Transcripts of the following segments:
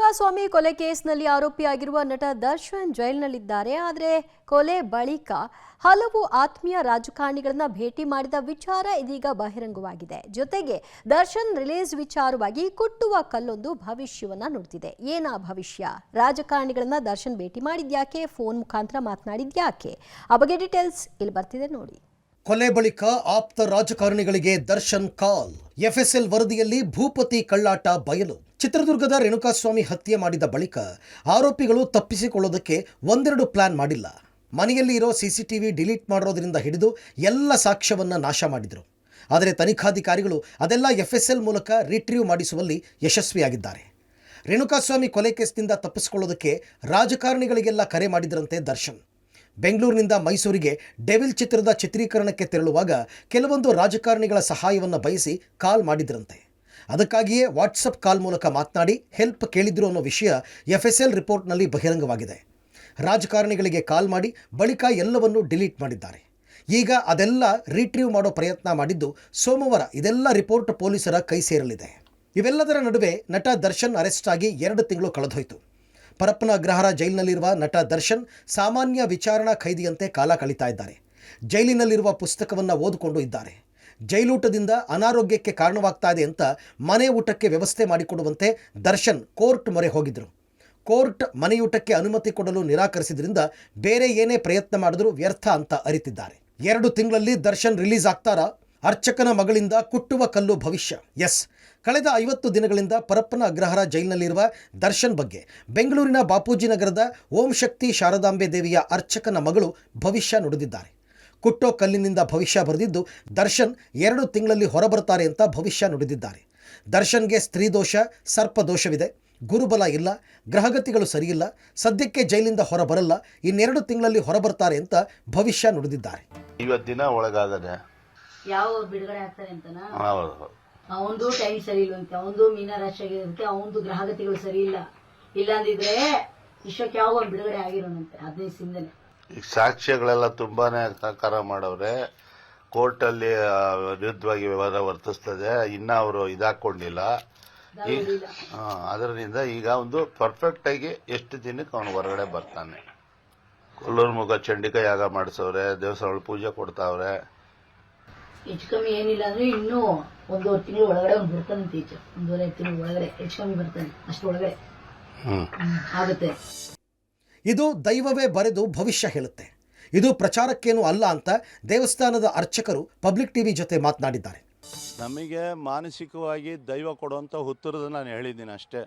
ರೇಣುಕಾಸ್ವಾಮಿ ಕೊಲೆ ಕೇಸ್ನಲ್ಲಿ ಆರೋಪಿಯಾಗಿರುವ ನಟ ದರ್ಶನ್ ಜೈಲಿನಲ್ಲಿದ್ದಾರೆ. ಆದರೆ ಕೊಲೆ ಬಳಿಕ ಹಲವು ಆತ್ಮೀಯ ರಾಜಕಾರಣಿಗಳನ್ನ ಭೇಟಿ ಮಾಡಿದ ವಿಚಾರ ಇದೀಗ ಬಹಿರಂಗವಾಗಿದೆ. ಜೊತೆಗೆ ದರ್ಶನ್ ರಿಲೀಸ್ ವಿಚಾರವಾಗಿ ಕುಟ್ಟುವ ಕಲ್ಲೊಂದು ಭವಿಷ್ಯವನ್ನ ನುಡಿದಿದೆ. ಏನಾ ಭವಿಷ್ಯ? ರಾಜಕಾರಣಿಗಳನ್ನ ದರ್ಶನ್ ಭೇಟಿ ಮಾಡಿದ್ಯಾಕೆ? ಫೋನ್ ಮುಖಾಂತರ ಮಾತನಾಡಿದ್ಯಾಕೆ? ಆ ಬಗ್ಗೆ ಡೀಟೇಲ್ಸ್ ಇಲ್ಲಿ ಬರ್ತಿದೆ ನೋಡಿ. ಕೊಲೆ ಬಳಿಕ ಆಪ್ತ ರಾಜಕಾರಣಿಗಳಿಗೆ ದರ್ಶನ್ ಕಾಲ್. ಎಫ್ಎಸ್ಎಲ್ ವರದಿಯಲ್ಲಿ ಭೂಪತಿ ಕಳ್ಳಾಟ ಬಯಲು. ಚಿತ್ರದುರ್ಗದ ರೇಣುಕಾಸ್ವಾಮಿ ಹತ್ಯೆ ಮಾಡಿದ ಬಳಿಕ ಆರೋಪಿಗಳು ತಪ್ಪಿಸಿಕೊಳ್ಳೋದಕ್ಕೆ ಒಂದೆರಡು ಪ್ಲಾನ್ ಮಾಡಿಲ್ಲ. ಮನೆಯಲ್ಲಿ ಇರೋ ಸಿಸಿಟಿವಿ ಡಿಲೀಟ್ ಮಾಡೋದ್ರಿಂದ ಹಿಡಿದು ಎಲ್ಲ ಸಾಕ್ಷ್ಯವನ್ನ ನಾಶ ಮಾಡಿದರು. ಆದರೆ ತನಿಖಾಧಿಕಾರಿಗಳು ಅದೆಲ್ಲ ಎಫ್ಎಸ್ಎಲ್ ಮೂಲಕ ರಿಟ್ರೀವ್ ಮಾಡಿಸುವಲ್ಲಿ ಯಶಸ್ವಿಯಾಗಿದ್ದಾರೆ. ರೇಣುಕಾಸ್ವಾಮಿ ಕೊಲೆ ಕೇಸ್ನಿಂದ ತಪ್ಪಿಸಿಕೊಳ್ಳೋದಕ್ಕೆ ರಾಜಕಾರಣಿಗಳಿಗೆಲ್ಲ ಕರೆ ಮಾಡಿದ್ರಂತೆ ದರ್ಶನ್. ಬೆಂಗಳೂರಿನಿಂದ ಮೈಸೂರಿಗೆ ಡೆವಿಲ್ ಚಿತ್ರದ ಚಿತ್ರೀಕರಣಕ್ಕೆ ತೆರಳುವಾಗ ಕೆಲವೊಂದು ರಾಜಕಾರಣಿಗಳ ಸಹಾಯವನ್ನು ಬಯಸಿ ಕಾಲ್ ಮಾಡಿದ್ರಂತೆ. ಅದಕ್ಕಾಗಿಯೇ ವಾಟ್ಸಪ್ ಕಾಲ್ ಮೂಲಕ ಮಾತನಾಡಿ ಹೆಲ್ಪ್ ಕೇಳಿದ್ರು ಅನ್ನೋ ವಿಷಯ ಎಫ್ಎಸ್ಎಲ್ ರಿಪೋರ್ಟ್ನಲ್ಲಿ ಬಹಿರಂಗವಾಗಿದೆ. ರಾಜಕಾರಣಿಗಳಿಗೆ ಕಾಲ್ ಮಾಡಿ ಬಳಿಕ ಎಲ್ಲವನ್ನೂ ಡಿಲೀಟ್ ಮಾಡಿದ್ದಾರೆ. ಈಗ ಅದೆಲ್ಲ ರಿಟ್ರೀವ್ ಮಾಡೋ ಪ್ರಯತ್ನ ಮಾಡಿದ್ದು ಸೋಮವಾರ ಇದೆಲ್ಲ ರಿಪೋರ್ಟ್ ಪೊಲೀಸರ ಕೈ ಸೇರಲಿದೆ. ಇವೆಲ್ಲದರ ನಡುವೆ ನಟ ದರ್ಶನ್ ಅರೆಸ್ಟ್ ಆಗಿ 2 ತಿಂಗಳು ಕಳೆದೋಯ್ತು. ಪರಪ್ಪನ ಅಗ್ರಹಾರ ಜೈಲಿನಲ್ಲಿರುವ ನಟ ದರ್ಶನ್ ಸಾಮಾನ್ಯ ವಿಚಾರಣಾ ಖೈದಿಯಂತೆ ಕಾಲ ಕಳೀತಾ ಇದ್ದಾರೆ. ಜೈಲಿನಲ್ಲಿರುವ ಪುಸ್ತಕವನ್ನು ಓದಿಕೊಂಡು ಇದ್ದಾರೆ. ಜೈಲೂಟದಿಂದ ಅನಾರೋಗ್ಯಕ್ಕೆ ಕಾರಣವಾಗ್ತಾ ಇದೆ ಅಂತ ಮನೆ ಊಟಕ್ಕೆ ವ್ಯವಸ್ಥೆ ಮಾಡಿಕೊಡುವಂತೆ ದರ್ಶನ್ ಕೋರ್ಟ್ ಮೊರೆ ಹೋಗಿದ್ರು. ಕೋರ್ಟ್ ಮನೆಯೂಟಕ್ಕೆ ಅನುಮತಿ ಕೊಡಲು ನಿರಾಕರಿಸಿದ್ರಿಂದ ಬೇರೆ ಏನೇ ಪ್ರಯತ್ನ ಮಾಡಿದ್ರೂ ವ್ಯರ್ಥ ಅಂತ ಅರಿತಿದ್ದಾರೆ. 2 ತಿಂಗಳಲ್ಲಿ ದರ್ಶನ್ ರಿಲೀಸ್ ಆಗ್ತಾರಾ? ಅರ್ಚಕನ ಮಗಳಿಂದ ಕುಟ್ಟುವ ಕಲ್ಲು ಭವಿಷ್ಯ. ಎಸ್, ಕಳೆದ 50 ದಿನಗಳಿಂದ ಪರಪ್ಪನ ಅಗ್ರಹಾರ ಜೈಲಿನಲ್ಲಿರುವ ದರ್ಶನ್ ಬಗ್ಗೆ ಬೆಂಗಳೂರಿನ ಬಾಪೂಜಿ ನಗರದ ಓಂ ಶಕ್ತಿ ಶಾರದಾಂಬೆ ದೇವಿಯ ಅರ್ಚಕನ ಮಗಳು ಭವಿಷ್ಯ ನುಡಿದಿದ್ದಾರೆ. ಕುಟ್ಟೋ ಕಲ್ಲಿನಿಂದ ಭವಿಷ್ಯ ಬರೆದಿದ್ದು ದರ್ಶನ್ 2 ತಿಂಗಳಲ್ಲಿ ಹೊರಬರ್ತಾರೆ ಅಂತ ಭವಿಷ್ಯ ನುಡಿದಿದ್ದಾರೆ. ದರ್ಶನ್ಗೆ ಸ್ತ್ರೀ ದೋಷ, ಸರ್ಪ ದೋಷವಿದೆ, ಗುರುಬಲ ಇಲ್ಲ, ಗ್ರಹಗತಿಗಳು ಸರಿಯಿಲ್ಲ, ಸದ್ಯಕ್ಕೆ ಜೈಲಿಂದ ಹೊರಬರಲ್ಲ, ಇನ್ನೆರಡು ತಿಂಗಳಲ್ಲಿ ಹೊರಬರ್ತಾರೆ ಅಂತ ಭವಿಷ್ಯ ನುಡಿದಿದ್ದಾರೆ. ಇವತ್ತಿನ ಒಳಗಾಗದೆ ಯಾವ ಬಿಡುಗಡೆ ಆಗ್ತಾರೆ ಅಂತನಾ? ಅವಂದು ಟೈಮ್ ಸರಿ ಇಲ್ವಂತೆ, ಅವಂದು ಮೀನರಾಶಿ ಆಗಿರೋದಕ್ಕೆ ಅವಂದು ಗ್ರಹಗತಿಗಳು ಸರಿ ಇಲ್ಲ. ಇಲ್ಲಾಂದಿದ್ರೆ ವಿಶ್ವಕ್ಕೆ ಯಾವ ಒಂದು ಬಿಡುಗಡೆ ಆಗಿರೋನಂತೆ 15 ದಿನದಲ್ಲಿ. ಈಗ ಸಾಕ್ಷ್ಯಗಳೆಲ್ಲ ತುಂಬಾನೇ ಸಹಕಾರ ಮಾಡವ್ರೆ. ಕೋರ್ಟಲ್ಲಿ ವಿರುದ್ಧವಾಗಿ ವ್ಯವಹಾರ ವರ್ತಿಸ್ತದೆ. ಇನ್ನ ಅವರು ಇದಾಕೊಂಡಿಲ್ಲ. ಅದರಿಂದ ಈಗ ಒಂದು ಪರ್ಫೆಕ್ಟ್ ಆಗಿ ಎಷ್ಟು ದಿನಕ್ಕೆ ಅವನು ಹೊರಗಡೆ ಬರ್ತಾನೆ. ಕೊಲ್ಲೂರು ಮುಗ ಚಂಡಿಕಾ ಯಾಗ ಮಾಡಿಸವ್ರೆ, ದೇವಸ್ಥಾನ ಪೂಜೆ ಕೊಡ್ತಾವ್ರೆ. ಹೆಚ್ಚು ಕಮ್ಮಿ ಏನಿಲ್ಲ ಅಂದ್ರೆ ಇನ್ನೂ 1.5 ತಿಂಗಳು ಒಳಗಡೆ ಅವ್ನು ಬರ್ತಾನಂತೆ. 1.5 ತಿಂಗಳು ಒಳಗಡೆ ಹೆಚ್ಚು ಕಮ್ಮಿ ಬರ್ತಾನೆ. ಅಷ್ಟೊಳಗಡೆ ಆಗುತ್ತೆ. ಇದು ದೈವವೇ ಬರೆದು ಭವಿಷ್ಯ ಹೇಳುತ್ತೆ. ಇದು ಪ್ರಚಾರಕ್ಕೇನು ಅಲ್ಲ ಅಂತ ದೇವಸ್ಥಾನದ ಅರ್ಚಕರು ಪಬ್ಲಿಕ್ ಟಿವಿ ಜೊತೆ ಮಾತನಾಡಿದ್ದಾರೆ. ನಮಗೆ ಮಾನಸಿಕವಾಗಿ ದೈವ ಕೊಡುವಂಥ ಉತ್ತರದ ನಾನು ಹೇಳಿದ್ದೀನಿ ಅಷ್ಟೇ.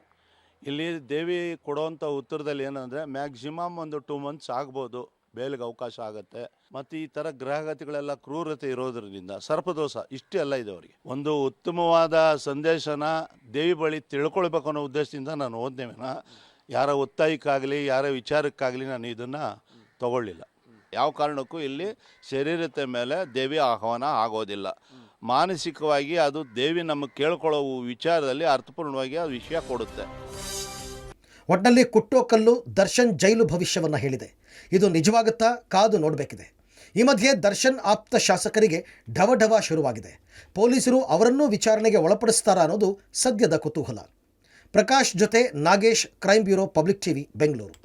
ಇಲ್ಲಿ ದೇವಿ ಕೊಡುವಂಥ ಉತ್ತರದಲ್ಲಿ ಏನಂದರೆ ಮ್ಯಾಕ್ಸಿಮಮ್ ಒಂದು 2 ಮಂತ್ಸ್ ಆಗ್ಬೋದು, ಬೇಲಿಗೆ ಅವಕಾಶ ಆಗುತ್ತೆ. ಮತ್ತು ಈ ಥರ ಗ್ರಹಗತಿಗಳೆಲ್ಲ ಕ್ರೂರತೆ ಇರೋದ್ರಿಂದ ಸರ್ಪದೋಷ ಇಷ್ಟೆಲ್ಲ ಇದೆ ಅವರಿಗೆ. ಒಂದು ಉತ್ತಮವಾದ ಸಂದೇಶನ ದೇವಿ ಬಳಿ ತಿಳ್ಕೊಳ್ಬೇಕು ಅನ್ನೋ ಉದ್ದೇಶದಿಂದ ನಾನು ಓದ್ನೇವೇನ ಯಾರ ಒತ್ತಾಯಕ್ಕಾಗಲಿ ಯಾರ ವಿಚಾರಕ್ಕಾಗಲಿ ನಾನು ಇದನ್ನು ತಗೊಳ್ಳಿಲ್ಲ. ಯಾವ ಕಾರಣಕ್ಕೂ ಇಲ್ಲಿ ಶರೀರತೆ ಮೇಲೆ ದೇವಿ ಆಹ್ವಾನ ಆಗೋದಿಲ್ಲ. ಮಾನಸಿಕವಾಗಿ ಅದು ದೇವಿ ನಮಗೆ ಕೇಳ್ಕೊಳ್ಳೋ ವಿಚಾರದಲ್ಲಿ ಅರ್ಥಪೂರ್ಣವಾಗಿ ಆ ವಿಷಯ ಕೊಡುತ್ತೆ. ಒಟ್ಟಿನಲ್ಲಿ ಕುಟ್ಟೋ ಕಲ್ಲು ದರ್ಶನ್ ಜೈಲು ಭವಿಷ್ಯವನ್ನ ಹೇಳಿದೆ. ಇದು ನಿಜವಾಗುತ್ತಾ? ಕಾದು ನೋಡಬೇಕಿದೆ. ಈ ಮಧ್ಯೆ ದರ್ಶನ್ ಆಪ್ತ ಶಾಸಕರಿಗೆ ಢವಢವ ಶುರುವಾಗಿದೆ. ಪೊಲೀಸರು ಅವರನ್ನೂ ವಿಚಾರಣೆಗೆ ಒಳಪಡಿಸ್ತಾರಾ ಅನ್ನೋದು ಸದ್ಯದ ಕುತೂಹಲ. ಪ್ರಕಾಶ್ ಜೊತೆ Nagesh, crime bureau, public TV, Bengaluru.